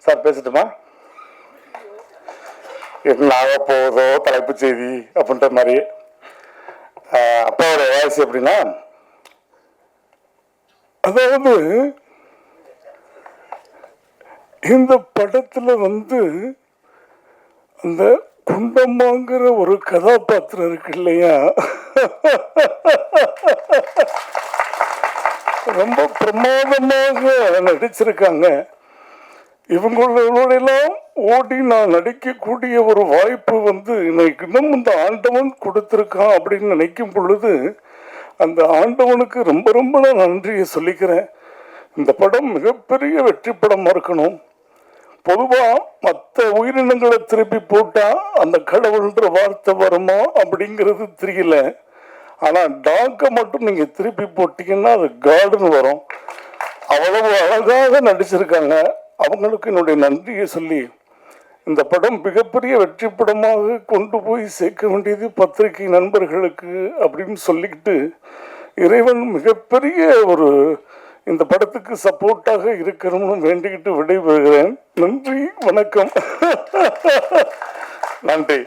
Sir பேசட்டுமா? என்ன ஆக போகுதோ தலைப்பு செய்தி அப்படின்ற மாதிரி. அப்பாவோட வாய்ஸ் எப்படின்னா, அதாவது இந்த படத்துல அந்த குண்டம்மாங்கிற ஒரு கதாபாத்திரம் இருக்கு இல்லையா, ரொம்ப பிரமாதமாக நடிச்சிருக்காங்க. இவங்களோடெல்லாம் ஓடி நான் நடிக்கக்கூடிய ஒரு வாய்ப்பு எனக்கு இன்னும் இந்த ஆண்டவன் கொடுத்துருக்கான் அப்படின்னு நினைக்கும் பொழுது அந்த ஆண்டவனுக்கு ரொம்ப ரொம்ப நான் நன்றியை சொல்லிக்கிறேன். இந்த படம் மிகப்பெரிய வெற்றி படமாக இருக்கணும். பொதுவாக மற்ற உயிரினங்களை திருப்பி போட்டால் அந்த கடவுள்ன்ற வார்த்தை வருமா அப்படிங்கிறது தெரியல. ஆனால் டாக்கை மட்டும் நீங்கள் திருப்பி போட்டீங்கன்னா அது கார்டன் வரும். அவ்வளவு அழகாக நடிச்சிருக்காங்க. அவங்களுக்கு என்னுடைய நன்றியை சொல்லி, இந்த படம் மிகப்பெரிய வெற்றி படமாக கொண்டு போய் சேர்க்க வேண்டியது பத்திரிகை நண்பர்களுக்கு அப்படின்னு சொல்லிக்கிட்டு, இறைவன் மிகப்பெரிய இந்த படத்துக்கு சப்போர்ட்டாக இருக்கணும்னு வேண்டிக்கிட்டு விடைபெறுகிறேன். நன்றி, வணக்கம். நன்றி.